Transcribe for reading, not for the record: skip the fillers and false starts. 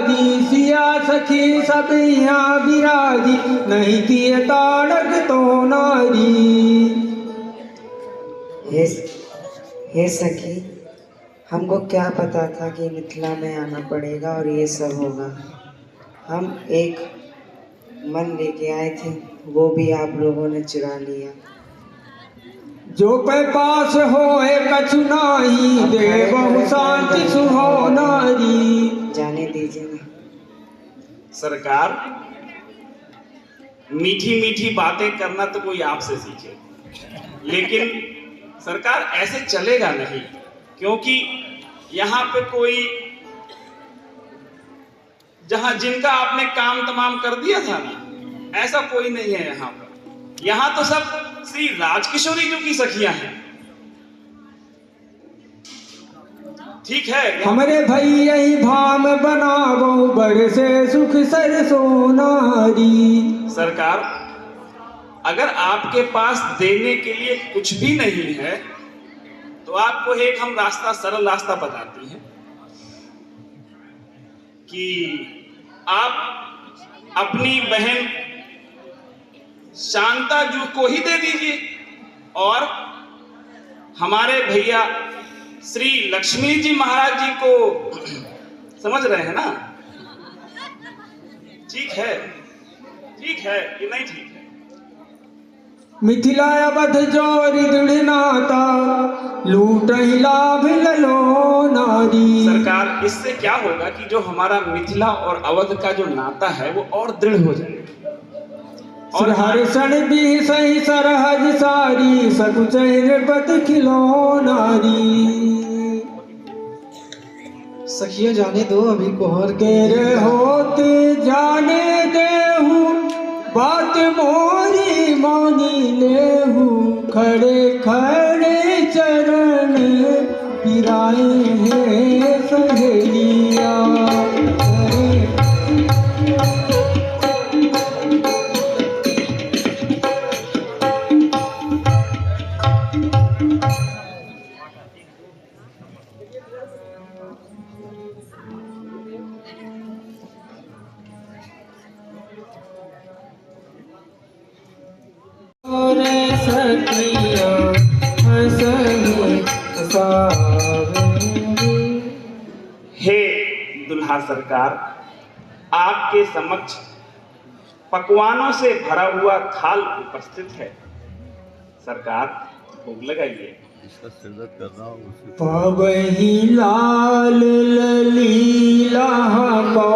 बिराजी, सिया सखी सब यहाँ बिराजी, नहीं किए ताड़क तो नारी। हे सखी, हमको क्या पता था कि मिथिला में आना पड़ेगा और ये सब होगा। हम एक मन लेके आए थे, वो भी आप लोगों ने चुरा लिया। जो पे पास होए कछु नाही, देवहु शांति सुहो नारी। जाने दीजिए ना। सरकार, मीठी मीठी बातें करना तो कोई आपसे सीखे, लेकिन सरकार ऐसे चलेगा नहीं, क्योंकि यहाँ पे कोई जहां जिनका आपने काम तमाम कर दिया था ना, ऐसा कोई नहीं है यहाँ पर। यहाँ तो सब श्री राजकिशोरी जी की सखियां हैं। ठीक है, हमरे भैया ही भाम बनावो, बरसे सुख सरसो नारी। सरकार, अगर आपके पास देने के लिए कुछ भी नहीं है तो आपको एक हम रास्ता, सरल रास्ता बताते हैं कि आप अपनी बहन शांताजू को ही दे दीजिए और हमारे भैया श्री लक्ष्मी जी महाराज जी को, समझ रहे हैं ना? ठीक है कि नहीं ठीक है? मिथिला अवध जोरी दृढ़ नाता, लूट ही लाभ ललो नारी। सरकार, इससे क्या होगा कि जो हमारा मिथिला और अवध का जो नाता है वो और दृढ़ हो जाएगा। और हर क्षण भी सही सरहद सारी, सकुचैन पत खिलो नारी। सखिया जाने दो, अभी कोहर तेरे होते जाने देहू, बात मोरी मानी लेहू, खड़े खड़े चरण पिराए हैं सहेलिया। हे दुल्हा सरकार, आपके समक्ष पकवानों से भरा हुआ थाल उपस्थित है। सरकार, भोग लगाइए। पवही लाल ललीला को